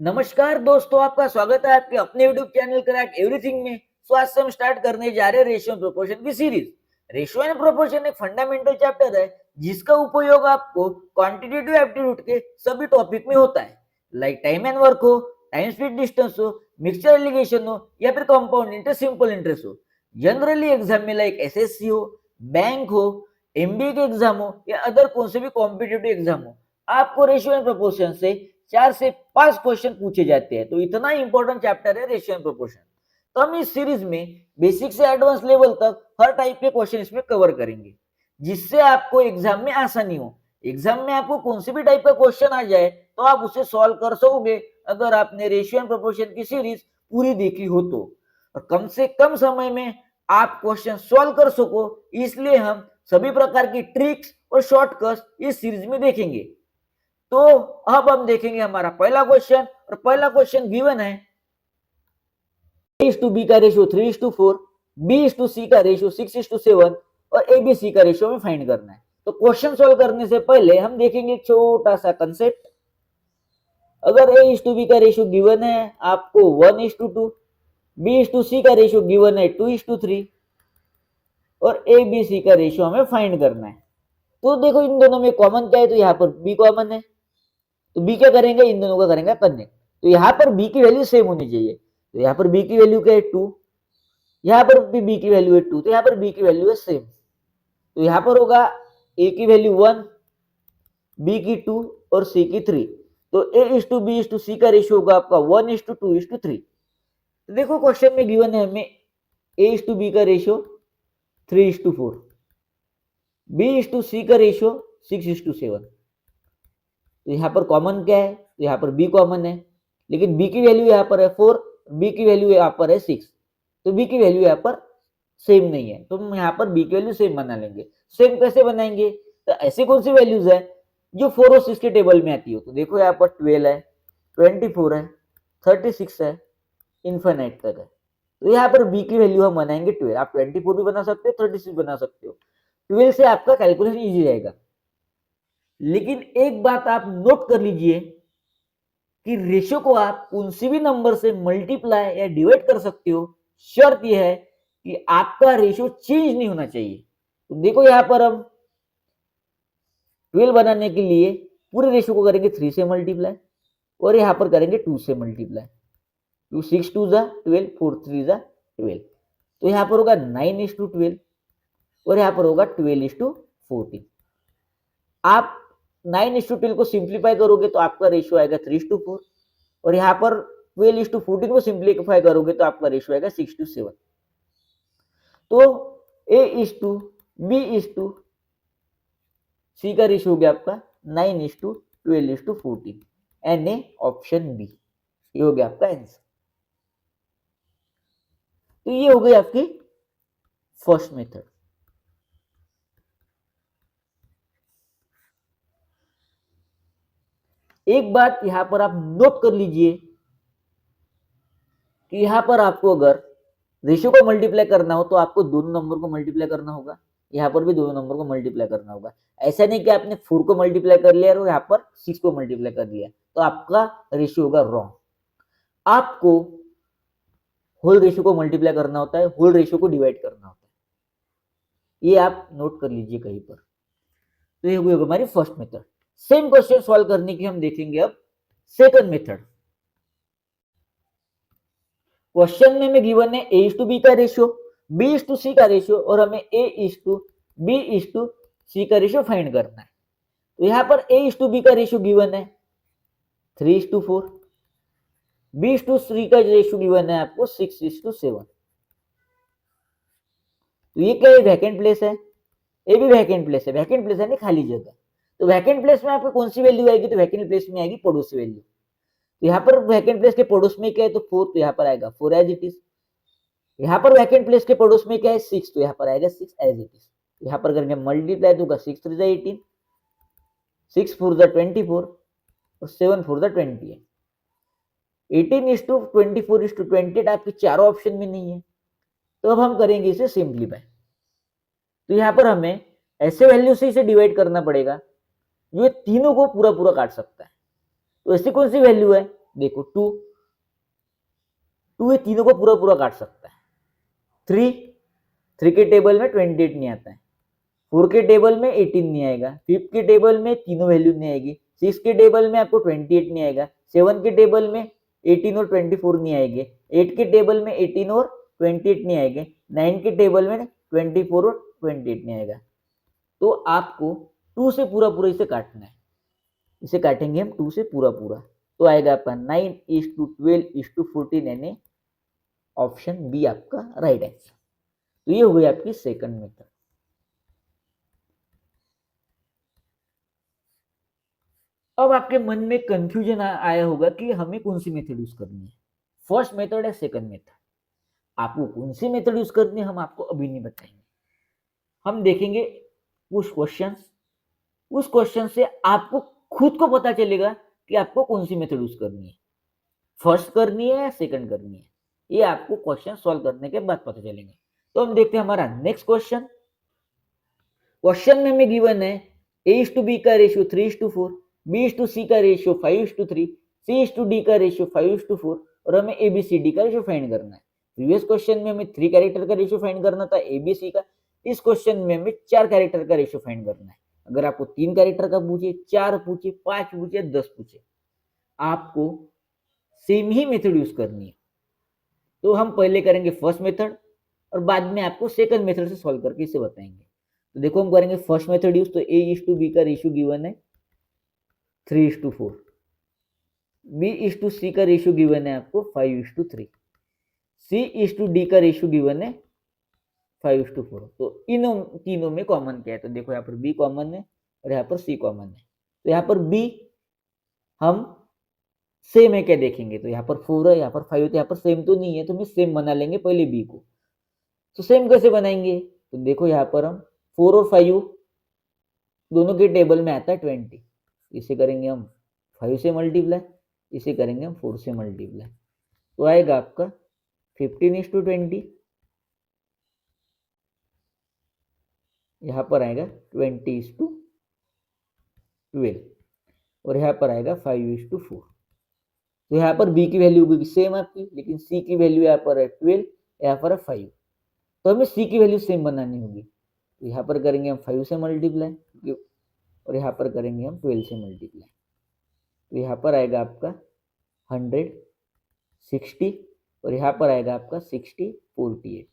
नमस्कार दोस्तों, आपका स्वागत है आपके अपने यूट्यूब चैनल क्रैक एवरीथिंग में। तो आज से हम स्टार्ट करने जा रहे हैं रेशियो एंड प्रोपोर्शन की सीरीज। रेशियो एंड प्रोपोर्शन एक फंडामेंटल चैप्टर है जिसका उपयोग आपको क्वांटिटेटिव एप्टीट्यूड के सभी टॉपिक में होता है, लाइक टाइम एंड वर्क हो, टाइम स्पीड डिस्टेंस हो, मिक्सचर एलिगेशन हो या फिर कंपाउंड इंटरेस्ट, सिंपल इंटरेस्ट हो। जनरली एग्जाम में लाइक एसएससी हो, बैंक हो, एमबीए के एग्जाम हो या अदर कौन से भी कॉम्पिटेटिव एग्जाम हो, आपको रेशियो एंड प्रोपोर्शन से 4 से 5 क्वेश्चन पूछे जाते हैं। तो इतना इंपॉर्टेंट चैप्टर है रेशियो एंड प्रोपोर्शन। तो हम इस सीरीज में बेसिक से एडवांस लेवल तक हर टाइप के क्वेश्चन इसमें कवर करेंगे, जिससे आपको एग्जाम में आसानी हो। एग्जाम में आपको कौन से भी टाइप का क्वेश्चन आ जाए तो आप उसे सॉल्व कर सकोगे अगर आपने रेशियो एंड प्रोपोर्शन की सीरीज पूरी देखी हो तो। और कम से कम समय में आप क्वेश्चन सॉल्व कर सको, इसलिए हम सभी प्रकार की ट्रिक्स और शॉर्टकट्स इस सीरीज में देखेंगे। तो अब हम देखेंगे हमारा पहला क्वेश्चन, और पहला क्वेश्चन गिवन है A/B का रेशियो 3:4, B/C का रेशियो 6:7 और ABC का रेशियो में फाइंड करना है। तो क्वेश्चन सॉल्व करने से पहले हम देखेंगे एक छोटा सा कंसेप्ट। अगर A/B का रेशियो गिवन है आपको 1:2, B/C का रेशियो गिवन है 2:3 और ABC का रेशियो हमें फाइंड करना है। तो देखो इन दोनों में कॉमन क्या है, तो यहाँ पर B कॉमन है, तो बी क्या करेंगे, इन दोनों का करेंगे कनेक्ट। तो यहाँ पर बी की वैल्यू सेम होनी चाहिए। तो यहाँ पर बी की वैल्यू क्या है 2, यहाँ पर भी बी की वैल्यू है 2, तो यहाँ पर बी की वैल्यू है सेम। तो यहाँ पर होगा ए की वैल्यू 1, बी की 2 और सी की 3। तो A/B/C का रेशियो होगा आपका 1:2:3। तो देखो क्वेश्चन में गिवन है हमें A/B का रेशियो 3:4, B/C का रेशियो 6:7। तो यहाँ पर कॉमन क्या है, तो यहाँ पर b कॉमन है, लेकिन b की वैल्यू यहाँ पर है 4, b की वैल्यू यहाँ पर है 6, तो b की वैल्यू यहाँ पर सेम नहीं है, तो हम यहाँ पर b की वैल्यू सेम बना लेंगे। सेम कैसे बनाएंगे, तो ऐसी कौन सी वैल्यूज है जो 4 और 6 के टेबल में आती हो। तो देखो यहाँ पर 12 है, 24 है, 36 है, इन्फिनाइट तक है। तो यहाँ पर b की वैल्यू हम बनाएंगे 12। आप 24 भी बना सकते हो, 36 बना सकते हो। 12 से आपका कैलकुलेशन ईजी रहेगा। लेकिन एक बात आप नोट कर लीजिए कि रेशियो को आप किसी भी नंबर से मल्टीप्लाई या डिवाइड कर सकते हो, शर्त यह है कि आपका रेशियो चेंज नहीं होना चाहिए। तो देखो यहां पर हम 12 बनाने के लिए पूरे रेशियो को करेंगे 3 से मल्टीप्लाई और यहां पर करेंगे 2 से मल्टीप्लाई। 2 6 2 जा 12, 4 3 जा 12। तो यहां पर होगा 9:12 और यहां पर होगा 12:14। आप 9:12 को सिंप्लीफाई करोगे तो आपका रेशियो आएगा 3:4 और यहाँ पर 12:14 को सिंप्लीफाई करोगे तो आपका रेशियो आएगा 6:7। तो A/B/C का रेशियो हो गया आपका 9:12:14 एन ए ऑप्शन बी। ये हो गया आपका आंसर। तो ये हो गई आपकी फर्स्ट मेथड। एक बात यहां पर आप नोट कर लीजिए कि यहां पर आपको अगर रेशियो को मल्टीप्लाई करना हो तो आपको दोनों नंबर को मल्टीप्लाई करना होगा, यहाँ पर भी दोनों नंबर को मल्टीप्लाई करना होगा। ऐसा नहीं कि आपने 4 को मल्टीप्लाई कर लिया और यहाँ पर 6 को मल्टीप्लाई कर लिया तो आपका रेशियो होगा रॉन्ग। आपको होल रेशियो को मल्टीप्लाई करना होता है, होल रेशियो को डिवाइड करना होता है। ये आप नोट कर लीजिए कहीं पर। तो ये होगी हमारी first method. Same question solve करने की हम देखेंगे अब सेकंड मेथड। क्वेश्चन में गिवन है A/B का रेशियो, B/C का रेशियो और हमें A/B/C का रेशियो फाइंड करना है। तो यहाँ पर A/B का रेशियो गिवन है 3:4, B/C का रेशियो गिवन है आपको 6:7। तो ये क्या है, वैकेंट प्लेस है, ये भी वैकेंट प्लेस है। वैकेंट प्लेस है खाली जगह। तो वैकेंट प्लेस में आपको कौन सी वैल्यू आएगी, तो वैकेंट प्लेस में आएगी पड़ोसी वैल्यू। तो यहाँ पर वैकेंट प्लेस के पड़ोस में क्या है, तो 4, तो यहाँ पर आएगा 4 एज इट इज। यहाँ पर वैकेंट प्लेस के पड़ोस में क्या है 6, तो यहाँ पर आएगा 6 एज इट इज। यहाँ पर करेंगे मल्टीप्लाई, तो 6 3 जा 18, 6 4 जा 24 और 7 4 जा 28। 18:24:28 आपके चारों ऑप्शन में नहीं है, तो अब हम करेंगे इसे सिंप्लीफाई। तो यहाँ पर हमें ऐसे वैल्यू से इसे डिवाइड करना पड़ेगा जो तीनों को पूरा पूरा काट सकता है। तो ऐसी कौन सी वैल्यू है, देखो 2 2 ये तीनों को पूरा पूरा काट सकता है। 3 3 के टेबल में 28 नहीं आता है, 4 के टेबल में 18 नहीं आएगा, 5 के टेबल में तीनों वैल्यू नहीं आएगी, 6 के टेबल में आपको 28 नहीं आएगा, 7 के टेबल में 18 और 24 नहीं आएंगे, 8 के टेबल में 18 और 28 नहीं आएंगे, 9 के टेबल में 24 और 28 नहीं आएगा। तो आपको 2 से पूरा पूरा इसे काटना है, इसे काटेंगे हम 2 से पूरा पूरा, तो आएगा आपका 9:12:14 यानी ऑप्शन बी आपका राइट आंसर। तो ये हो गई आपकी सेकंड मेथड। अब आपके मन में कंफ्यूजन आया होगा कि हमें कौन सी मेथड यूज करनी है, फर्स्ट मेथड है सेकंड मेथड। आपको कौन सी मेथड यूज करनी है हम आपको अभी नहीं बताएंगे, हम देखेंगे कुछ क्वेश्चन, उस क्वेश्चन से आपको खुद को पता चलेगा कि आपको कौन सी मेथड यूज करनी है, फर्स्ट करनी है या सेकंड करनी है, ये आपको क्वेश्चन सॉल्व करने के बाद पता चलेगा। तो हम देखते हैं हमारा नेक्स्ट क्वेश्चन। क्वेश्चन में हमें गिवन है A:B का रेशियो 3:4, B:C का रेशियो 5:3, C:D का रेशियो 5:4 और हमें ABCD का रेशियो फाइंड करना है। प्रीवियस क्वेश्चन में हमें 3 कैरेक्टर का रेशियो फाइंड करना था ABC का, इस क्वेश्चन में हमें 4 कैरेक्टर का रेशियो फाइंड करना है। अगर आपको 3 कैरेक्टर का पूछे, 4 पूछे, 5 पूछे, 10 पूछे, आपको सेम ही मेथड यूज करनी है। तो हम पहले करेंगे फर्स्ट मेथड और बाद में आपको सेकंड मेथड से सॉल्व करके इसे बताएंगे। तो देखो हम करेंगे फर्स्ट मेथड यूज, तो A:B का रेशियो गिवन है 3:4, B:C का रेशियो गिवन है आपको 5:3, C:D का रेशियो गिवन है 5:4। तो इन तीनों में कॉमन क्या है, तो देखो यहाँ पर B कॉमन है और यहाँ पर C कॉमन है, तो यहाँ पर B हम सेम है क्या देखेंगे, तो यहाँ पर 4 है, यहाँ पर 5 है, तो यहाँ पर सेम तो नहीं है, तो हम सेम बना लेंगे पहले B को। तो सेम कैसे बनाएंगे, तो देखो यहाँ पर हम 4 और 5 दोनों के टेबल में आता है 20, इसे करेंगे हम 5 से मल्टीप्लाई, इसे करेंगे हम 4 से मल्टीप्लाई, तो आएगा आपका 15:20, यहाँ पर आएगा 20:12 और यहाँ पर आएगा 5:4। तो यहाँ पर B की वैल्यू होगी सेम आपकी, लेकिन C की वैल्यू यहाँ पर है 12, यहाँ पर है 5, तो हमें C की वैल्यू सेम बनानी होगी। तो यहाँ पर करेंगे हम 5 से मल्टीप्लाई और यहाँ पर करेंगे हम 12 से मल्टीप्लाई, तो यहाँ पर आएगा आपका 100, 60 और यहाँ पर आएगा आपका 60, 48।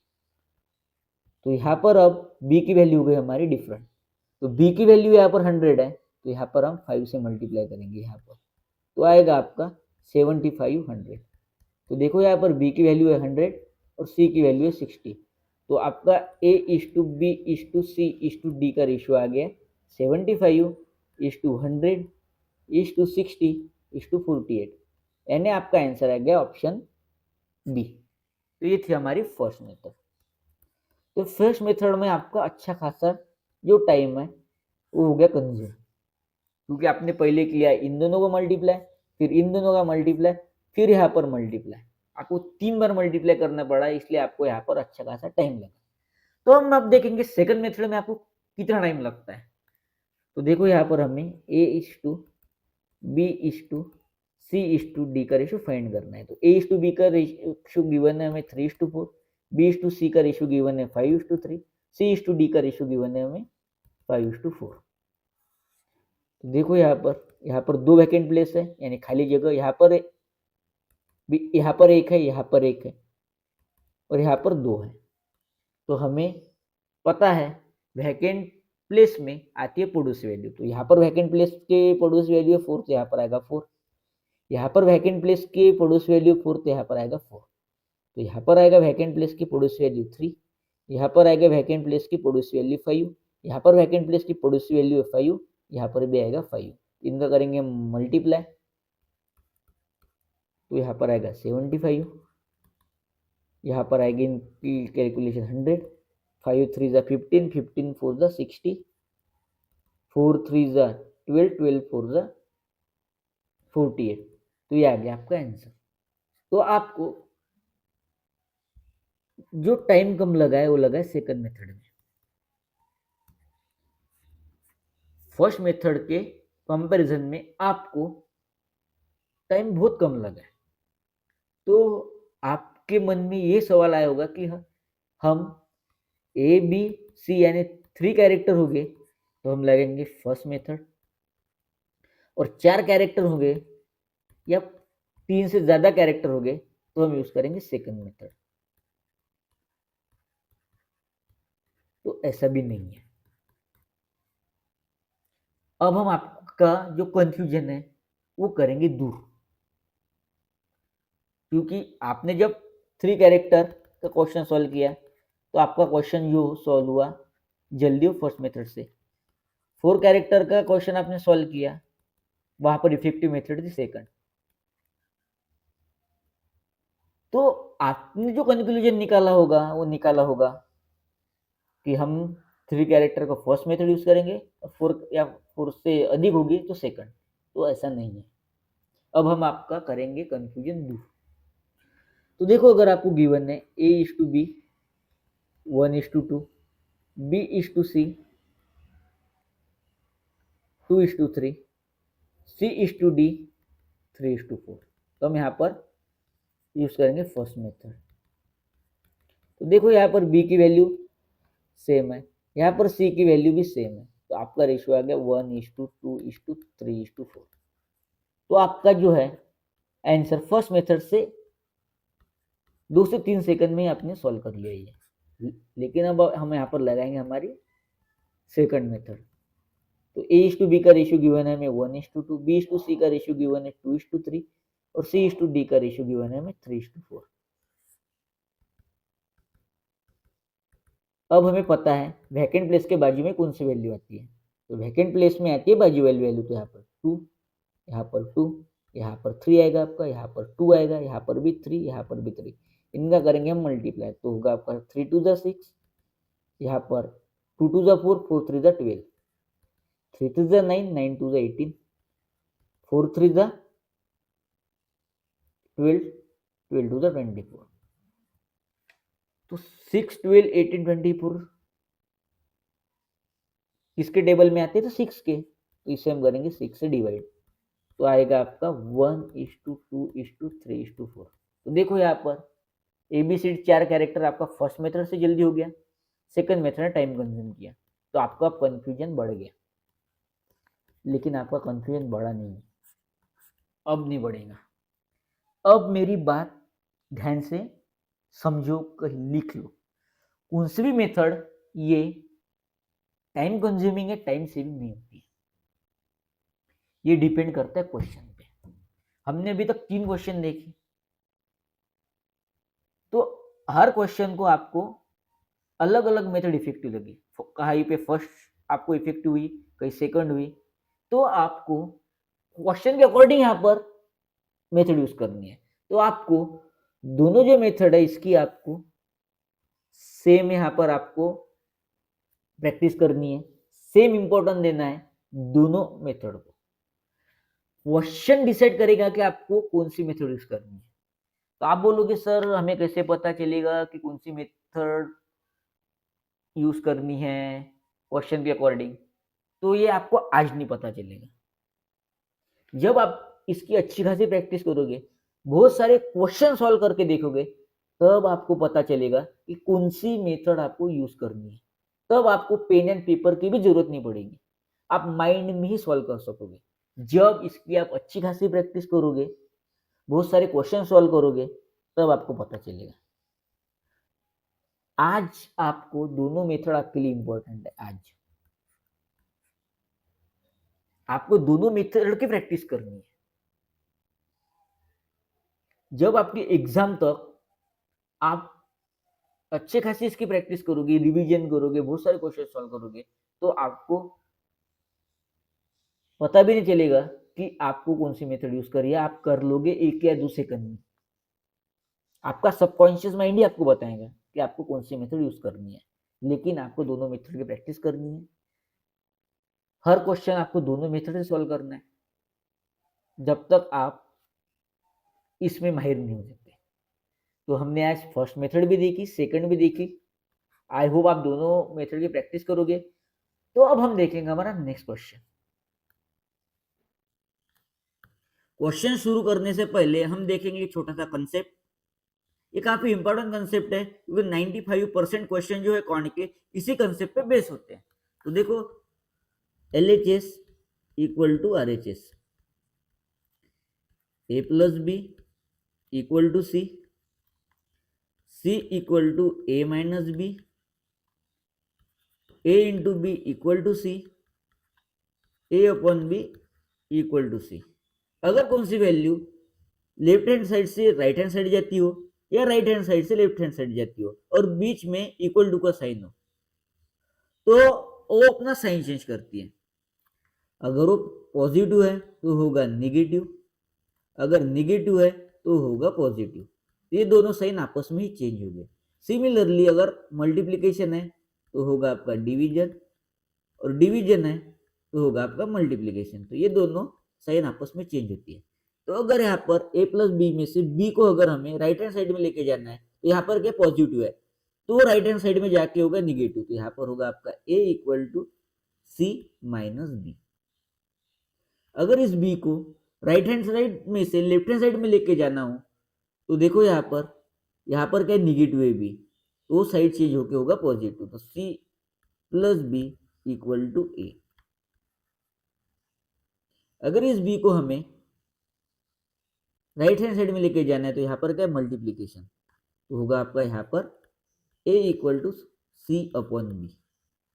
तो यहाँ पर अब B की वैल्यू हो गई हमारी डिफरेंट, तो B की वैल्यू यहाँ पर 100 है, तो यहाँ पर हम 5 से मल्टीप्लाई करेंगे यहाँ पर, तो आएगा आपका 7500। तो देखो यहाँ पर B की वैल्यू है 100 और C की वैल्यू है 60, तो आपका A:B:C:D का रेशियो आ गया 75:100:60:48, यानी आपका आंसर आ गया ऑप्शन बी। तो ये थी हमारी फर्स्ट मेथड। तो फर्स्ट मेथड में आपका अच्छा खासा जो टाइम है वो हो गया कंज्यूम, क्योंकि आपने पहले किया इन दोनों को मल्टीप्लाई, फिर इन दोनों का मल्टीप्लाई, फिर यहाँ पर मल्टीप्लाई, आपको 3 बार मल्टीप्लाई करना पड़ा, इसलिए आपको यहाँ पर अच्छा खासा टाइम लगा। तो हम अब देखेंगे सेकंड मेथड में आपको कितना टाइम लगता है। तो देखो यहाँ पर हमें A:B:C:D का रेशियो फाइंड करना है। तो A:B का रेशियो गिवन है हमें 3:4, B:C का रेशियो गिवन है 5:3, C:D का रेशियो गिवन है हमें 5:4। तो देखो यहाँ पर 2 वैकेंट प्लेस है, यानी खाली जगह, यहाँ पर एक है, यहाँ पर एक है और यहाँ पर 2 है। तो हमें पता है वैकेंट प्लेस में आती है पड़ोसी वैल्यू, तो यहाँ पर वैकेंट प्लेस के पड़ोसी वैल्यू है 4, तो यहाँ पर आएगा 4, यहाँ पर वैकेंट प्लेस के पड़ोसी वैल्यू 4, तो यहाँ पर आएगा 4, तो यहाँ पर आएगा वैकेंट प्लेस की पड़ोसी वैल्यू 3, यहाँ पर आएगा वैकेंट प्लेस की पड़ोसी वैल्यू 5, यहाँ पर वैकेंट प्लेस की पड़ोसी वैल्यू है 5, यहाँ पर भी आएगा 5, इनका करेंगे मल्टीप्लाई, तो यहाँ पर आएगा 75, यहाँ पर आएगी इनकी कैलकुलेशन 100, 5 3 जा 15, 15 4 जा 60, 4 3 जा 12, 12 4 जा 48, तो ये आ गया आपका आंसर। तो आपको जो टाइम कम लगा है वो लगा है सेकंड मेथड में। फर्स्ट मेथड के कंपैरिजन में आपको टाइम बहुत कम लगा है। तो आपके मन में ये सवाल आया होगा कि हम ए बी सी यानी 3 कैरेक्टर हो गए तो हम लगेंगे फर्स्ट मेथड, और 4 कैरेक्टर हो गए या 3 से ज्यादा कैरेक्टर हो गए तो हम यूज करेंगे सेकंड मेथड। तो ऐसा भी नहीं है। अब हम आपका जो कंफ्यूजन है वो करेंगे दूर, क्योंकि आपने जब 3 कैरेक्टर का क्वेश्चन सॉल्व किया तो आपका क्वेश्चन जो सॉल्व हुआ जल्दी हो फर्स्ट मेथड से। 4 कैरेक्टर का क्वेश्चन आपने सॉल्व किया, वहां पर इफेक्टिव मेथड थी सेकंड। तो आपने जो कंक्लूजन निकाला होगा वो निकाला होगा कि हम 3 कैरेक्टर का फर्स्ट मेथड यूज करेंगे और 4 या 4 से अधिक होगी तो सेकंड। तो ऐसा नहीं है। अब हम आपका करेंगे कंफ्यूजन दूर। तो देखो, अगर आपको गिवन है A:B 1:2, B:C 2:3, C:D 3:4, तो हम यहाँ पर यूज करेंगे फर्स्ट मेथड। तो देखो यहाँ पर B की वैल्यू सेम है, यहाँ पर C की वैल्यू भी सेम है, तो आपका रेशियो आ गया 1:2:3:4। तो आपका जो है आंसर फर्स्ट मेथड से 2 से 3 सेकंड में ही आपने सॉल्व कर लिया ये। लेकिन अब हम यहाँ पर लगाएंगे हमारी सेकंड मेथड। तो A:B का रेशियो गिवन है हमें 1:2, B:C का रेशियो गिवन है 2:3 और C:D का रेशियो गिवन है हमें 3:4। अब हमें पता है वैकेंट प्लेस के बाजू में कौन सी वैल्यू आती है। तो वैकेंट प्लेस में आती है बाजू वाली वैल्यू, तो यहाँ पर 2, यहाँ पर 2, यहाँ पर 3 आएगा आपका, यहाँ पर 2 आएगा, यहाँ पर भी 3, यहाँ पर भी 3। इनका करेंगे हम मल्टीप्लाई, तो होगा आपका 3 2 जा 6, यहाँ पर 2 2 जा 4, 4 3 जा 12, 3 3 जा 9, 9 2 जा 18, 4 3 जा 12, 12 2 जा 24। तो 6 12 18 24 किसके टेबल में आते हैं? तो 6 के, तो इसे हम करेंगे 6 से डिवाइड, तो आएगा आपका 1:2:3:4। तो देखो यहाँ पर ABCD 4 कैरेक्टर आपका फर्स्ट मेथड से जल्दी हो गया, सेकंड मेथड ने टाइम कंज्यूम किया, तो आपका कंफ्यूजन बढ़ गया। लेकिन आपका कंफ्यूजन बढ़ा नहीं, अब नहीं बढ़ेगा। अब मेरी बात ध्यान से समझो, कहीं लिख लो। कौन सी भी मेथड ये टाइम कंज्यूमिंग है, टाइम सेविंग नहीं होती है। ये डिपेंड करता है क्वेश्चन पे। हमने अभी तक 3 क्वेश्चन देखे, तो हर क्वेश्चन को आपको अलग अलग मेथड इफेक्टिव लगी। कहीं पे फर्स्ट आपको इफेक्टिव हुई, कहीं सेकंड हुई, तो आपको क्वेश्चन के अकॉर्डिंग यहाँ पर मेथड यूज करनी है। तो आपको दोनों जो मेथड है इसकी आपको सेम यहाँ पर आपको प्रैक्टिस करनी है, सेम इंपॉर्टेंट देना है दोनों मेथड को। क्वेश्चन डिसाइड करेगा कि आपको कौन सी मेथड यूज करनी है। तो आप बोलोगे सर हमें कैसे पता चलेगा कि कौन सी मेथड यूज करनी है क्वेश्चन के अकॉर्डिंग? तो ये आपको आज नहीं पता चलेगा। जब आप इसकी अच्छी खासी प्रैक्टिस करोगे, बहुत सारे क्वेश्चन सॉल्व करके देखोगे, तब आपको पता चलेगा कि कौन सी मेथड आपको यूज करनी है। तब आपको पेन एंड पेपर की भी जरूरत नहीं पड़ेगी, आप माइंड में ही सॉल्व कर सकोगे। जब इसकी आप अच्छी खासी प्रैक्टिस करोगे, बहुत सारे क्वेश्चन सॉल्व करोगे, तब आपको पता चलेगा। आज आपको दोनों मेथड आपके लिए इंपॉर्टेंट है। आज आपको दोनों मेथड की प्रैक्टिस करनी है। जब आपकी एग्जाम तक आप अच्छे खासी इसकी प्रैक्टिस करोगे, रिवीजन करोगे, बहुत सारे क्वेश्चन सॉल्व करोगे, तो आपको पता भी नहीं चलेगा कि आपको कौन सी मेथड यूज करी है। आप कर लोगे 1 या 2 सेकंड में। आपका सबकॉन्शियस माइंड ही आपको बताएगा कि आपको कौन सी मेथड यूज करनी है। लेकिन आपको दोनों मेथड की प्रैक्टिस करनी है। हर क्वेश्चन आपको दोनों मेथड से सॉल्व करना है, जब तक आप इसमें माहिर नहीं हो जाते। तो हमने आज फर्स्ट मेथड भी देखी, सेकंड भी देखी। आई होप आप दोनों मेथड की प्रैक्टिस करोगे। तो अब हम देखेंगे हमारा नेक्स्ट क्वेश्चन। क्वेश्चन शुरू करने से पहले हम देखेंगे छोटा सा कंसेप्ट। ये काफी इंपॉर्टेंट कंसेप्ट है क्योंकि 95% क्वेश्चन जो है कौन के इसी कंसेप्ट पे बेस होते हैं। तो देखो LHS equal to RHS, A plus B equal to C, C equal to A minus B, A into B equal to C, A upon B equal to C। अगर कौन सी वैल्यू लेफ्ट हैंड साइड से right hand side जाती हो या right hand side से left hand side जाती हो और बीच में इक्वल टू का साइन हो तो वो अपना साइन चेंज करती है। अगर वो पॉजिटिव है तो होगा निगेटिव, अगर निगेटिव है तो होगा पॉजिटिव। ये दोनों साइन आपस में ही चेंज हो गए। सिमिलरली अगर मल्टीप्लीकेशन है तो होगा आपका डिवीजन और डिवीजन है तो होगा आपका मल्टीप्लीकेशन। तो ये दोनों साइन आपस में चेंज होती है। तो अगर यहाँ पर a प्लस बी में से b को अगर हमें राइट हैंड साइड में लेके जाना है तो यहाँ पर क्या पॉजिटिव है तो राइट हैंड साइड में जाके होगा निगेटिव। तो यहाँ पर होगा आपका a equal to C minus B. अगर इस b को राइट हैंड साइड में से लेफ्ट हैंड साइड में लेके जाना हो तो देखो यहाँ पर क्या निगेटिव है b तो साइड चेंज होके होगा पॉजिटिव। तो C plus B equal to a। अगर इस b को हमें राइट हैंड साइड में लेके जाना है तो यहाँ पर क्या मल्टीप्लीकेशन तो होगा आपका यहाँ पर a equal to C upon B,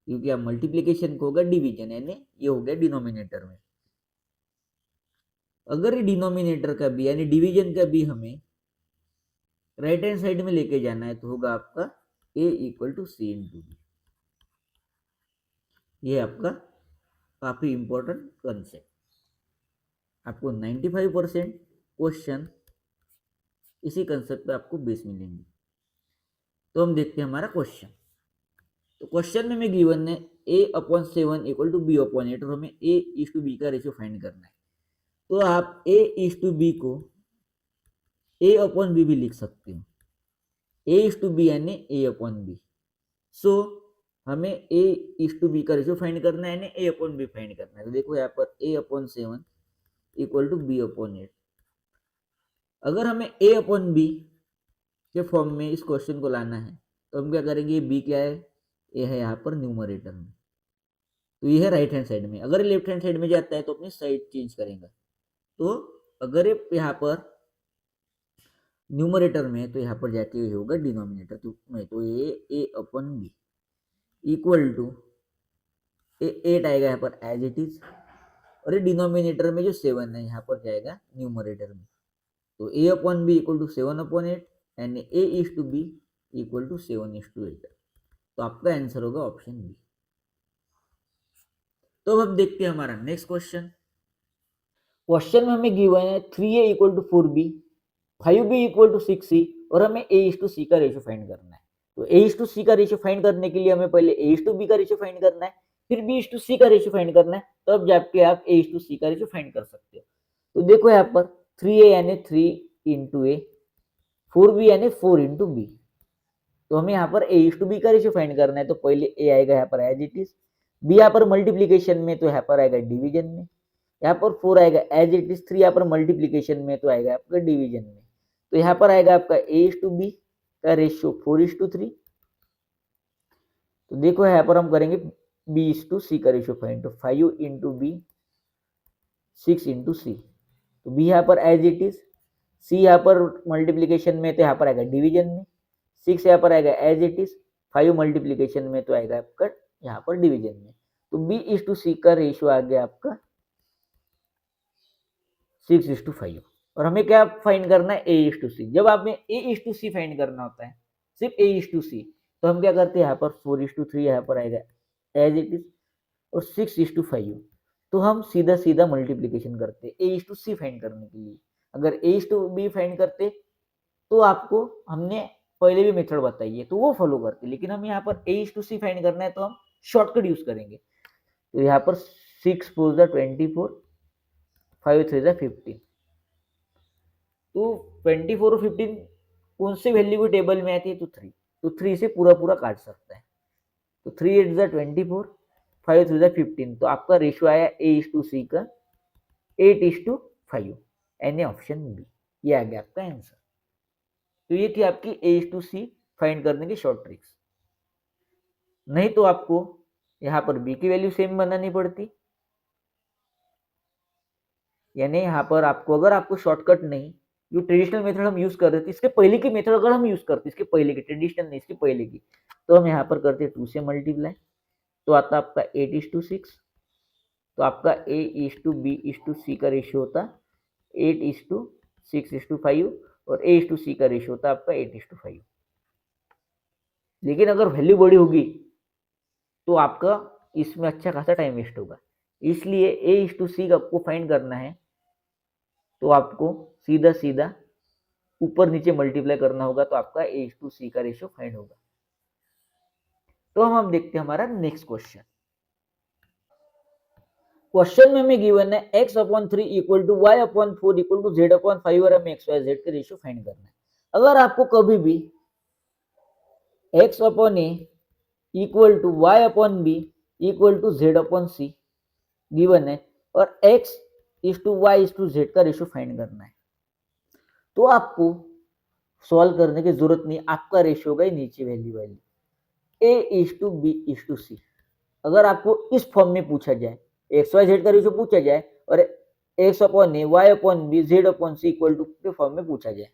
क्योंकि आप मल्टीप्लीकेशन को होगा डिवीजन यानी ये हो गया डिनोमिनेटर में। अगर ये डिनोमिनेटर का b यानी डिवीजन का b हमें राइट हैंड साइड में लेके जाना है तो होगा आपका a equal to C into B. ये आपका काफी इंपॉर्टेंट कंसेप्ट। आपको 95% क्वेश्चन इसी कंसेप्ट पे आपको बेस मिलेंगे। तो हम देखते हैं हमारा क्वेश्चन। तो क्वेश्चन में हमें गिवन है a upon 7 equal to b upon 8 और हमें a इज टू b का रेशियो फाइंड करना है। तो आप a इज टू b को a अपॉन b भी लिख सकते हो। a इज टू b यानी a अपॉन b। सो हमें a इज टू b का रेशियो फाइंड करना है यानी a अपॉन b फाइंड करना है। तो देखो यहाँ पर a upon 7 equal to b upon 8। अगर हमें a अपॉन b के फॉर्म में इस क्वेश्चन को लाना है तो हम क्या करेंगे, b क्या है, a है यहाँ पर न्यूमरेटर में, तो ये है राइट हैंड साइड में। अगर लेफ्ट हैंड साइड में जाता है तो अपनी साइड चेंज करेंगे। तो अगर यहाँ पर न्यूमरेटर में तो यहाँ पर जाके ये होगा डिनोमिनेटर में, तो ये a upon b equal to 8 आएगा यहाँ पर एज इट इज, और ये डिनोमिनेटर में जो 7 है यहाँ पर जाएगा न्यूमरेटर में। तो a upon B equal to 7 upon 8 and a is to B equal to 7 is to 8। तो आपका आंसर होगा ऑप्शन बी। तो अब देखते हैं हमारा नेक्स्ट क्वेश्चन। क्वेश्चन में हमें गिवन है 3a equal to 4b, 5b equal to 6c और हमें a इज टू c का रेशियो फाइंड करना है। तो a इज टू c का रेशियो फाइंड करने के लिए हमें पहले a इज टू b का रेशियो फाइंड करना है, फिर b इज टू c का रेशियो फाइंड करना है, तब जाके आप a इज टू c का रेशियो फाइंड कर सकते हो। तो देखो यहाँ पर 3a यानी 3 इंटू a, 4b यानी 4 इंटू b। तो हमें यहाँ पर a इज टू b का रेशियो फाइंड करना है। तो पहले a आएगा यहाँ पर एज इट इज, b यहाँ पर मल्टीप्लीकेशन में तो यहाँ पर आएगा डिवीजन में, यहाँ पर 4 आएगा एज इट इज, 3 यहाँ पर मल्टीप्लीकेशन में तो आएगा आपका डिवीजन में। तो यहाँ पर आएगा आपका a इज टू b का रेशियो 4 इज टू 3। तो देखो यहाँ पर हम करेंगे b इज टू c का रेशियो फाइंड, तो 5 इंटू b 6 इंटू c। तो b यहाँ पर एज इट इज, c यहाँ पर मल्टीप्लीकेशन में तो यहाँ पर आएगा डिवीजन में, 6 यहाँ पर आएगा एज इट इज, 5 मल्टीप्लीकेशन में तो आएगा आपका यहाँ पर डिवीजन में। तो b इज टू c का रेशियो आ गया आपका 6 इज टू 5। और हमें क्या फाइंड करना है, a इज टू c। जब आपने a is to c find करना होता है, सिर्फ a इज टू c, तो हम क्या करते हैं यहाँ पर 4 इज टू 3 यहाँ पर आएगा एज इट इज, और 6 इज टू 5 तो हम सीधा सीधा मल्टीप्लीकेशन करते हैं a is to c find करने के लिए। अगर a is to b find करते तो आपको हमने पहले भी मेथड बताई है तो वो फॉलो करते, लेकिन हम यहाँ पर a is to c find करना है तो हम शॉर्टकट यूज करेंगे। तो यहाँ पर 6 4 द 24, 5 3 द 15। तो 24 और 15 कौन से वैल्यू की टेबल में आती है, तो 3। तो 3 से पूरा पूरा काट सकता है। तो 3 8 द 24, 5 3 द 15। तो आपका रेशियो आया a इज टू c का 8 इज टू 5। यानी ऑप्शन बी। ये आ गया आपका आंसर। तो ये थी आपकी A/C फाइंड करने की शॉर्ट ट्रिक्स। नहीं तो आपको यहाँ पर बी की वैल्यू सेम बनानी पड़ती, यानी यहाँ पर आपको अगर आपको शॉर्टकट नहीं, जो ट्रेडिशनल मेथड हम यूज कर रहे थे, इसके पहले की मेथड अगर हम यूज करते, इसके पहले की, ट्रेडिशनल नहीं इसके पहले की, तो हम यहाँ पर करते 2 से मल्टीप्लाई, तो आता आपका 8:6। तो आपका A/B/C का रेशियो होता 8:6:5 और A/C का रेशियो होता आपका 8:5। लेकिन अगर वैल्यू बड़ी होगी तो आपका इसमें अच्छा खासा टाइम वेस्ट होगा, इसलिए A/C का आपको फाइंड करना है तो आपको सीधा सीधा ऊपर नीचे मल्टीप्लाई करना होगा, तो आपका A/C का रेशियो फाइंड होगा। तो हम देखते हैं हमारा नेक्स्ट क्वेश्चन। क्वेश्चन में हमें गिवन है x/3 equal to y/4 equal to z/5 और हमें x/y/z के रेशियो फाइंड करना है। अगर आपको कभी भी x/a equal to y/b equal to z/c given है और x/y/z का रेशियो फाइंड करना है, तो आपको सॉल्व करने की जरूरत नहीं, आपका रेशियो होगा नीचे वैल्यू वाली A/B/C। अगर आपको इस फॉर्म में पूछा जाए, XYZ का रेशियो पूछा जाए और x/a y/b z/c equal to के फॉर्म में पूछा जाए,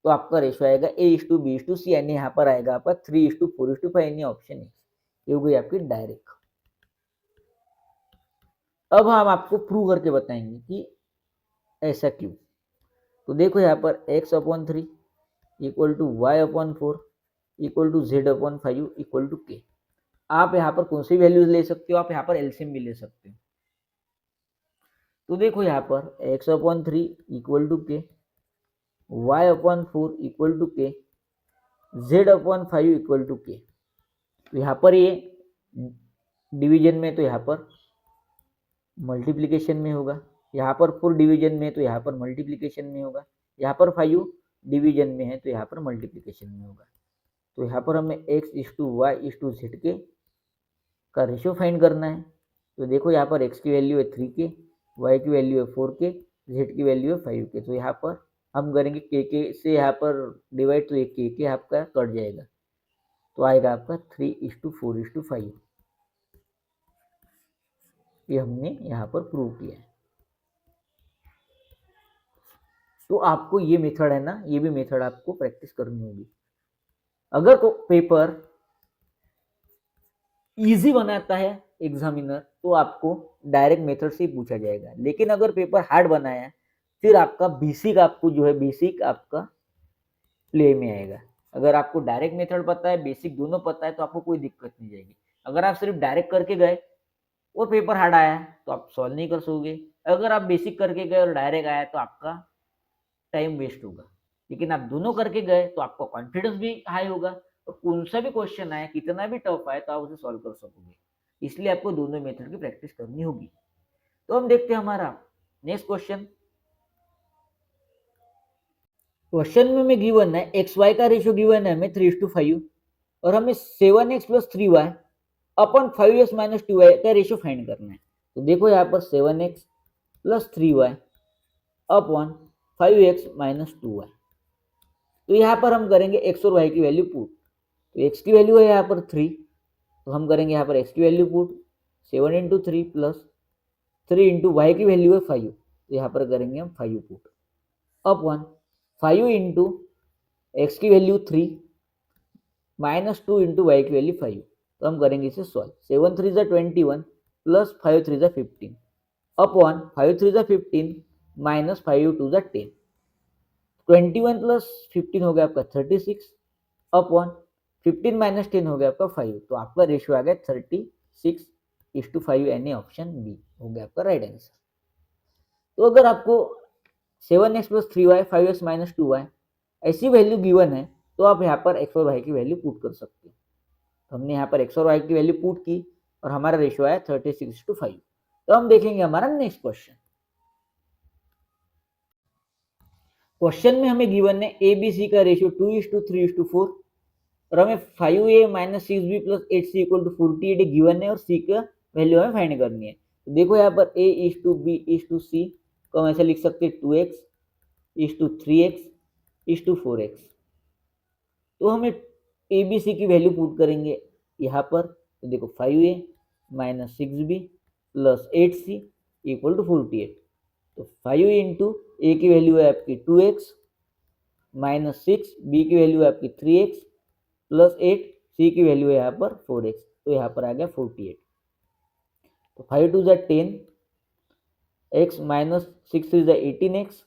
तो आपका रेशियो आएगा A/B/C, यानी यहाँ पर आएगा आपका 3:4:5, यानी ऑप्शन ए। ये हो गई आपकी डायरेक्ट। अब हम आपको प्रूव करके बताएंगे कि ऐसा क्यों। तो देखो यहाँ पर x/3 equal to y/4 equal to z/5 equal to k। आप यहाँ पर कौन सी वैल्यूज ले सकते हो, आप यहाँ पर एलसीएम भी ले सकते हो। तो देखो यहाँ पर x/3 equal to k, y/4 equal to k, z/5 equal to k। तो यहाँ पर ये डिवीजन में, तो यहाँ पर मल्टीप्लीकेशन में होगा, यहाँ पर 4 डिवीजन में, तो यहाँ पर मल्टीप्लीकेशन में होगा, यहाँ पर 5 डिवीजन में है, तो यहाँ पर मल्टीप्लीकेशन में होगा। तो यहाँ पर हमें x/y/z के का रेशियो फाइंड करना है। तो देखो यहाँ पर x की वैल्यू है 3k, y की वैल्यू है 4k, z की वैल्यू है 5k। तो यहाँ पर हम करेंगे k से यहाँ पर डिवाइड, तो ये k आपका कट जाएगा, तो आएगा आपका 3:4:5। ये हमने यहाँ पर प्रूव किया है। तो आपको ये मेथड है ना, ये भी मेथड आपको प्रैक्टिस करनी होगी। अगर को पेपर इजी बनाता है एग्जामिनर, तो आपको डायरेक्ट मेथड से ही पूछा जाएगा, लेकिन अगर पेपर हार्ड बनाया फिर आपका बेसिक, आपको जो है बेसिक आपका प्ले में आएगा। अगर आपको डायरेक्ट मेथड पता है, बेसिक दोनों पता है, तो आपको कोई दिक्कत नहीं जाएगी। अगर आप सिर्फ डायरेक्ट करके गए और पेपर हार्ड आया तो आप सॉल्व नहीं कर सकोगे। अगर आप बेसिक करके गए और डायरेक्ट आया तो आपका टाइम वेस्ट होगा। लेकिन आप दोनों करके गए तो आपका कॉन्फिडेंस भी हाई होगा, और कौन सा भी क्वेश्चन आए, कितना भी टफ आए, तो आप उसे सॉल्व कर सकोगे। इसलिए आपको दोनों मेथड की प्रैक्टिस करनी होगी। तो हम देखते हैं हमारा नेक्स्ट क्वेश्चन। क्वेश्चन में हमें गिवन है XY का रेशियो गिवन है हमें 3:5 और हमें 7x + 3y अपन 5x - 2y का रेशियो फाइंड करना है। तो देखो यहाँ पर 7x + 3y अपन 5x - 2y। तो यहाँ पर हम करेंगे x और y की वैल्यू पुट। तो x की वैल्यू है यहाँ पर 3, तो हम करेंगे यहाँ पर x की वैल्यू पुट 7 × 3 + 3 × y की वैल्यू है 5, तो यहाँ पर करेंगे हम 5 पुट अपन 5 × x की वैल्यू 3 - 2 × y की वैल्यू 5। तो हम करेंगे इसे सॉल्व। 7 3 = 21 + 5 3 = 15 अपन 5 3 = 15 - 5 2 = 10। 21 + 15 हो गया आपका 36 अपन 15 - 10 हो गया आपका 5। तो आपका रेशियो आ गया 36:5, यानी ऑप्शन बी हो गया आपका राइट आंसर। तो अगर आपको 7x + 3y 5x - 2y ऐसी वैल्यू गिवन है, तो आप यहाँ पर x और y की वैल्यू पुट कर सकते हैं। तो हमने यहाँ पर x और y की वैल्यू पुट की और हमारा रेशियो आया 36:5। तो हम देखेंगे हमारा नेक्स्ट क्वेश्चन। क्वेश्चन में हमें गिवन है ABC का रेशियो 2:3:4 और हमें 5a - 6b + 8c = 48 गिवन है और c का वैल्यू हमें फाइंड करनी है। तो देखो यहाँ पर A/B/C को हम ऐसे लिख सकते हैं 2x is to 3x is to 4x। तो हमें ए बी सी की वैल्यू पुट करेंगे यहाँ पर, तो देखो 5a minus 6b plus 8c equal to 48। तो 5 इंटू ए की वैल्यू है आपकी 2x माइनस 6, बी की वैल्यू है आपकी 3x प्लस 8, सी की वैल्यू है यहाँ पर 4x। तो यहाँ पर आ गया 48। तो 5 टू ज़ा 10, x माइनस 6 थ्री ज़ा 18x,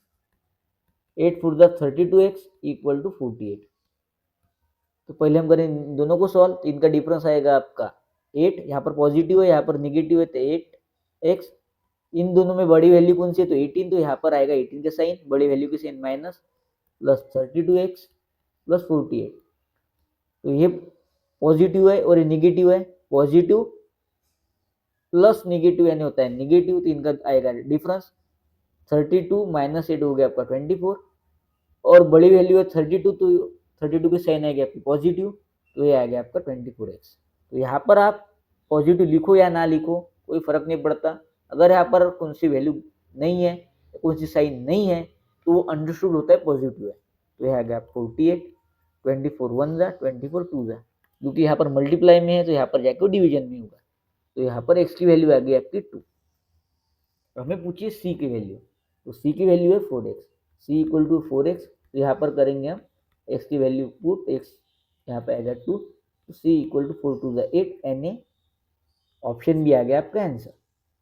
8 फोर ज़ा 32x इक्वल टू 48। तो पहले हम करें दोनों को सॉल्व, तो इनका डिफरेंस आएगा आपका 8, यहाँ पर पॉजिटिव है यहाँ पर निगेटिव है, तो 8x, इन दोनों में बड़ी वैल्यू कौन सी है, तो 18, तो यहाँ पर आएगा 18 के साइन, बड़ी वैल्यू के sign minus, plus 32x plus 48। तो ये पॉजिटिव है और ये निगेटिव है, पॉजिटिव प्लस निगेटिव यानी होता है निगेटिव, तो इनका आएगा डिफरेंस 32 माइनस 8 हो गया आपका 24, और बड़ी वैल्यू है 32, तो 32 की साइन आएगी आपकी पॉजिटिव, तो ये आ गया आपका 24x। तो यहाँ पर आप पॉजिटिव लिखो या ना लिखो कोई फर्क नहीं पड़ता, अगर यहाँ पर कौन सी वैल्यू नहीं है, कौन सी साइन नहीं है, तो वो अंडरस्टूड होता है पॉजिटिव है। तो यह आ गया 48, 24 1 जा 24 2 जा, क्योंकि यहाँ पर मल्टीप्लाई में है तो यहाँ पर जाके डिवीजन में होगा। तो यहाँ पर x की वैल्यू आ गई आपकी 2। तो हमें पूछिए c की वैल्यू, तो c की वैल्यू है 4x, c equal to 4x। तो यहाँ पर करेंगे हम x की वैल्यू पुट, x यहाँ पे आएगा 2, तो c इक्वल टू 4 टू ज़ा 8, एन ए ऑप्शन भी आ गया आपका आंसर।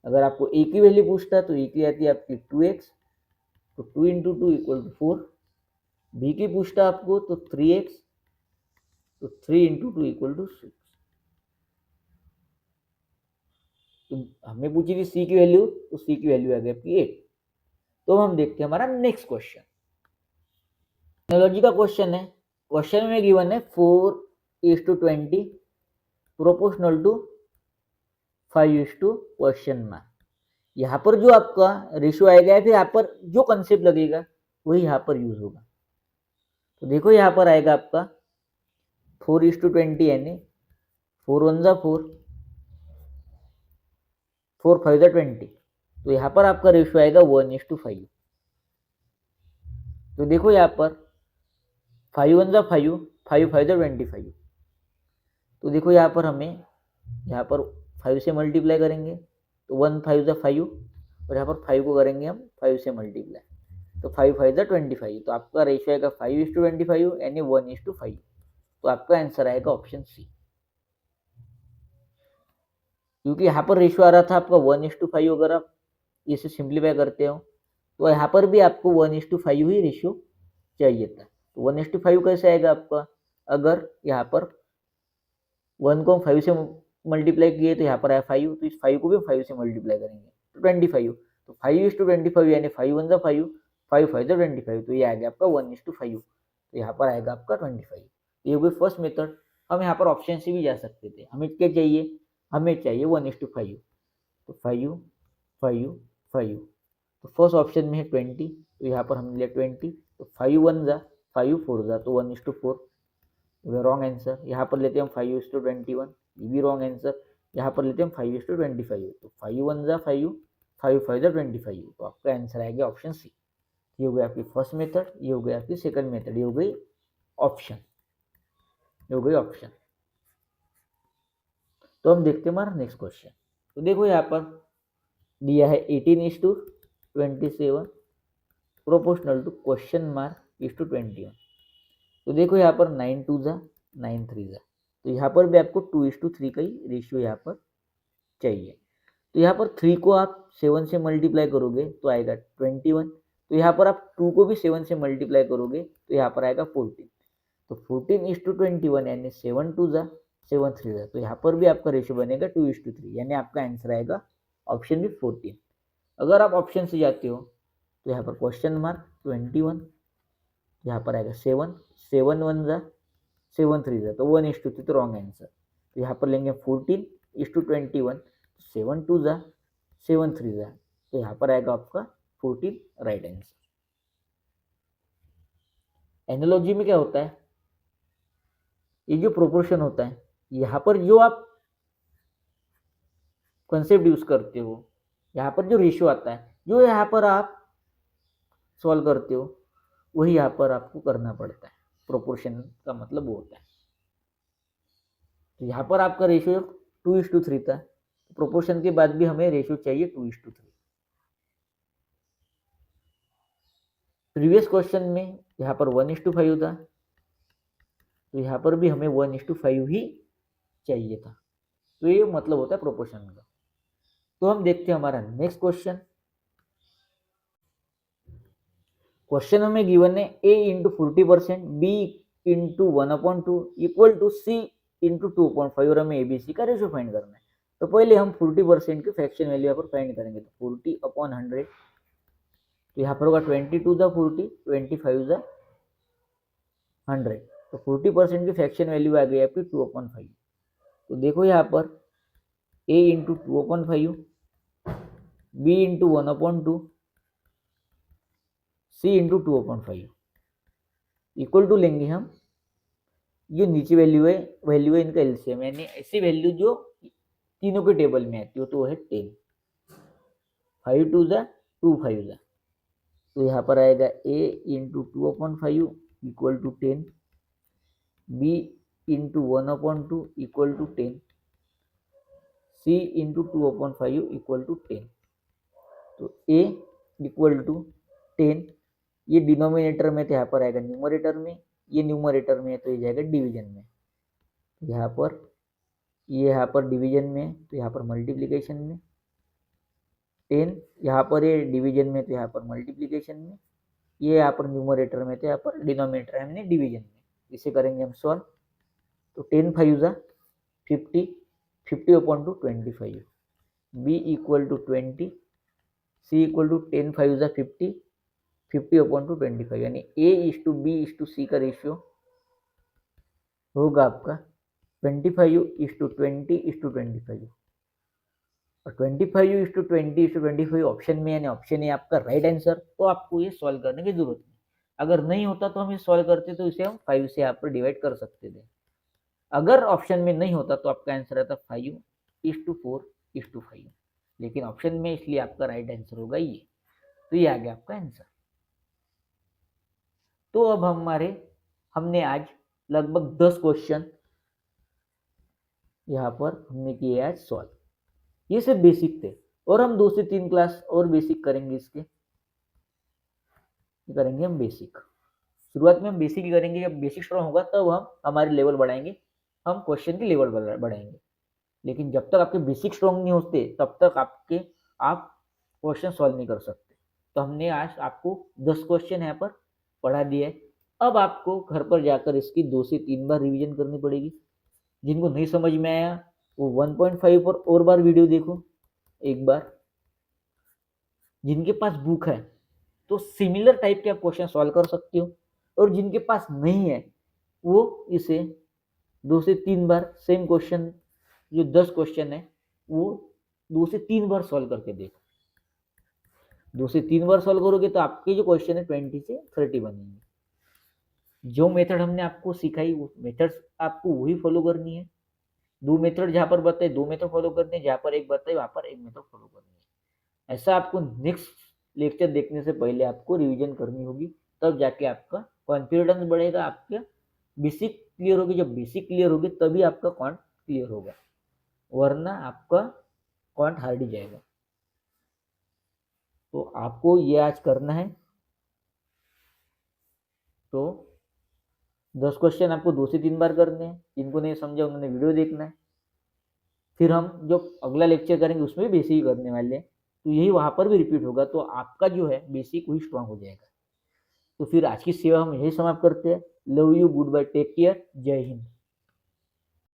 अगर आपको a की वैल्यू पूछता तो a की आती है आपकी 2x, तो 2 इंटू 2 इक्वल टू 4। b की पूछता आपको तो 3x, तो 3 इंटू 2 इक्वल टू 6। तो हमें पूछी थी c की वैल्यू, तो c की वैल्यू आ गई आपकी 8। तो हम देखते हैं हमारा नेक्स्ट क्वेश्चन, एनालॉजी का क्वेश्चन है। क्वेश्चन में गिवन है 4:20 प्रोपोर्शनल टू 5:, क्वेश्चन मार्क। यहाँ पर जो आपका रेशियो आएगा या फिर यहाँ पर जो कंसेप्ट लगेगा वही यहाँ पर यूज होगा। तो देखो यहाँ पर आएगा आपका 4:20 यानी 4 1 जा 4, 4 5 जा 20। तो यहाँ पर आपका रेशियो आएगा 1:5। तो देखो यहाँ पर 5 1 जा 5, 5 5 जा 25। तो देखो यहाँ पर हमें यहाँ पर 5 से मल्टीप्लाई करेंगे तो 1 5 जा 5, और यहाँ पर 5 को करेंगे हम 5 से मल्टीप्लाई, तो 5 5 जा 25। तो आपका रेशियो आएगा 5:25 यानी 1:5। तो आपका आंसर आएगा ऑप्शन सी। क्योंकि यहाँ पर रेशियो आ रहा था आपका 1:5, अगर आप इसे सिंप्लीफाई करते हो तो यहाँ पर भी आपको 1:5 ही रेशियो चाहिए था। तो 1:5 कैसे आएगा आपका, अगर यहाँ पर 1 को हम 5 से मल्टीप्लाई किए तो यहाँ पर आया 5, तो इस 5 को भी 5 से मल्टीप्लाई करेंगे तो 25। तो 5:25 यानी 5 1 जा 5, 5 5 जा 25। तो ये आ गया आपका 1:5। तो यहाँ पर आएगा आपका 25। ये हो गई फर्स्ट मेथड। हम यहाँ पर ऑप्शन से भी जा सकते थे। हमें क्या चाहिए, हमें चाहिए 1:5। तो 5 5 5, तो फर्स्ट ऑप्शन में है 20, तो यहाँ पर हमने लिया 20। तो 5 1 जा 5 4 जा, तो 1:4, रॉन्ग आंसर। यहाँ पर लेते हैं हम 5:21, ये भी रॉन्ग आंसर। यहाँ पर लेते हैं हम 5:25, तो 5 1 जा 5, 5 5 जा 25। तो आपका आंसर आएगा ऑप्शन सी। ये हो गई आपकी फर्स्ट मेथड, ये हो गई आपकी सेकंड मेथड, ये हो गई ऑप्शन, ये हो गई ऑप्शन। तो हम देखते हैं हमारा नेक्स्ट क्वेश्चन। तो देखो यहाँ पर दिया है 18:27 proportional to question mark is to 21। तो देखो यहाँ पर 9 2 जा 9 3 जा, तो यहाँ पर भी आपको 2:3 का ही रेशियो यहाँ पर चाहिए। तो यहाँ पर 3 को आप 7 से मल्टीप्लाई करोगे तो आएगा 21। तो यहाँ पर आप 2 को भी 7 से मल्टीप्लाई करोगे तो यहाँ पर आएगा 14। तो 14:21 यानी 7 2 जा 7 3 जा, तो यहाँ पर भी आपका रेशियो बनेगा 2:3, यानी आपका आंसर आएगा ऑप्शन भी 14। अगर आप ऑप्शन से जाते हो तो यहाँ पर क्वेश्चन मार्क 21, यहाँ पर आएगा 7 7 1 जा 7 3 जा, तो 1:3, तो रॉन्ग आंसर। तो यहाँ पर लेंगे 14:21, 7 2 जा 7 3 जा, तो यहाँ पर आएगा आपका 14 राइट आंसर। एनालॉजी में क्या होता है, ये जो प्रोपोर्शन होता है, यहाँ पर जो आप कंसेप्ट यूज करते हो, यहाँ पर जो रेशियो आता है, जो यहाँ पर आप सॉल्व करते हो, वही यहाँ पर आपको करना पड़ता है। प्रोपोर्शन का मतलब वो होता है। तो यहाँ पर आपका रेशियो 2:3 था, प्रोपोर्शन के बाद भी हमें रेशियो चाहिए 2:3। प्रीवियस क्वेश्चन में यहाँ पर 1:5 था, तो यहाँ पर भी हमें 1:5 ही चाहिए था। तो ये मतलब होता है प्रोपोर्शन का। तो हम देखते हैं हमारा नेक्स्ट क्वेश्चन। क्वेश्चन हमें गिवन है a into 40%, b into 1/2 equal to c into 2/5 और हमें abc का रेशियो फाइंड करना है। तो पहले हम 40% की फ्रैक्शन वैल्यू यहाँ पर फाइंड करेंगे। तो 40/100, तो यहाँ पर होगा 22 × 40, 25 × 100। तो 40% की फ्रैक्शन वैल्यू आ गई आपकी 2/5। तो देखो यहाँ पर a into 2/5, b into 1/2, c into 2/5 equal to लेंगे हम, ये नीचे वैल्यू है इनका एलसीएम, यानी ऐसी वैल्यू जो तीनों के टेबल में आती हो, तो वो है 10। 5 2 × 2 5 × तो यहाँ पर आएगा a into 2/5 equal to 10, b into 1/2 equal to 10, c into 2/5 equal to 10। तो a इक्वल टू 10, ये डिनोमिनेटर में तो यहाँ पर आएगा न्यूमरेटर में, ये न्यूमरेटर में है तो ये जाएगा डिवीजन में। यहाँ पर ये यहाँ पर डिवीजन में तो यहाँ पर मल्टीप्लिकेशन में, 10 यहाँ पर ये डिवीजन में तो यहाँ पर मल्टीप्लिकेशन में, ये यहाँ पर न्यूमरेटर में तो यहाँ पर डिनोमिनेटर है हमने डिवीजन में। इसे करेंगे हम सॉल्व। तो 10 5 × 50, 50/25, b equal to 20, c equal to 10 5 × 50, 50/25, यानी a:b:c का रेशियो होगा आपका 25:20:25। और 25:20:25 ऑप्शन में, यानी ऑप्शन है आपका राइट आंसर। तो आपको ये सॉल्व करने की जरूरत नहीं। अगर नहीं होता तो हम ये सॉल्व करते, तो इसे हम 5 से यहाँ पर डिवाइड कर सकते थे। अगर ऑप्शन में नहीं होता तो आपका आंसर आता 5:4:5, लेकिन ऑप्शन में, इसलिए आपका राइट आंसर होगा ये। तो ये आ गया आपका आंसर। तो अब हमने आज लगभग 10 क्वेश्चन यहाँ पर हमने किए आज सॉल्व। ये सिर्फ बेसिक थे, और हम 2 से 3 क्लास और बेसिक करेंगे। इसके करेंगे हम बेसिक। शुरुआत में हम बेसिक ही करेंगे, जब बेसिक स्ट्रॉन्ग होगा तब हम हमारे लेवल बढ़ाएंगे, हम क्वेश्चन की लेवल बढ़ाएंगे। लेकिन जब तक आपके बेसिक स्ट्रॉन्ग नहीं होते तब तक आप क्वेश्चन सॉल्व नहीं कर सकते। तो हमने आज आपको 10 क्वेश्चन यहाँ पर पढ़ा दिए। अब आपको घर पर जाकर इसकी 2 से 3 बार रिवीजन करनी पड़ेगी। जिनको नहीं समझ में आया वो 1.5 पर और बार वीडियो देखो एक बार। जिनके पास बुक है तो सिमिलर टाइप के आप क्वेश्चन सॉल्व कर सकते हो, और जिनके पास नहीं है वो इसे 2 से 3 बार सेम क्वेश्चन, जो 10 क्वेश्चन है वो 2 से 3 बार सॉल्व करके देखो। 2 से 3 बार सॉल्व करोगे तो आपके जो क्वेश्चन है 20 से 30 बनेंगे। जो मेथड हमने आपको सिखाई वो मेथड आपको वही फॉलो करनी है। 2 मेथड जहाँ पर बताए 2 मेथड फॉलो करनी है, जहाँ पर एक बताए वहाँ पर एक मेथड फॉलो करनी है। ऐसा आपको नेक्स्ट लेक्चर देखने से पहले आपको रिवीजन करनी होगी, तब जाके आपका कॉन्फिडेंस बढ़ेगा, आपका बेसिक क्लियर होगी। जब बेसिक क्लियर होगी तभी आपका क्वांट क्लियर होगा, वरना आपका क्वांट हार्ड ही जाएगा। तो आपको ये आज करना है। तो 10 क्वेश्चन आपको 2 से 3 बार करने हैं। जिनको नहीं समझा उन्होंने वीडियो देखना है। फिर हम जो अगला लेक्चर करेंगे उसमें भी बेसिक ही करने वाले हैं, तो यही वहाँ पर भी रिपीट होगा। तो आपका जो है बेसिक वही स्ट्रांग हो जाएगा। तो फिर आज की सेवा हम यही समाप्त करते हैं। Love you, goodbye, take care, जय हिंद।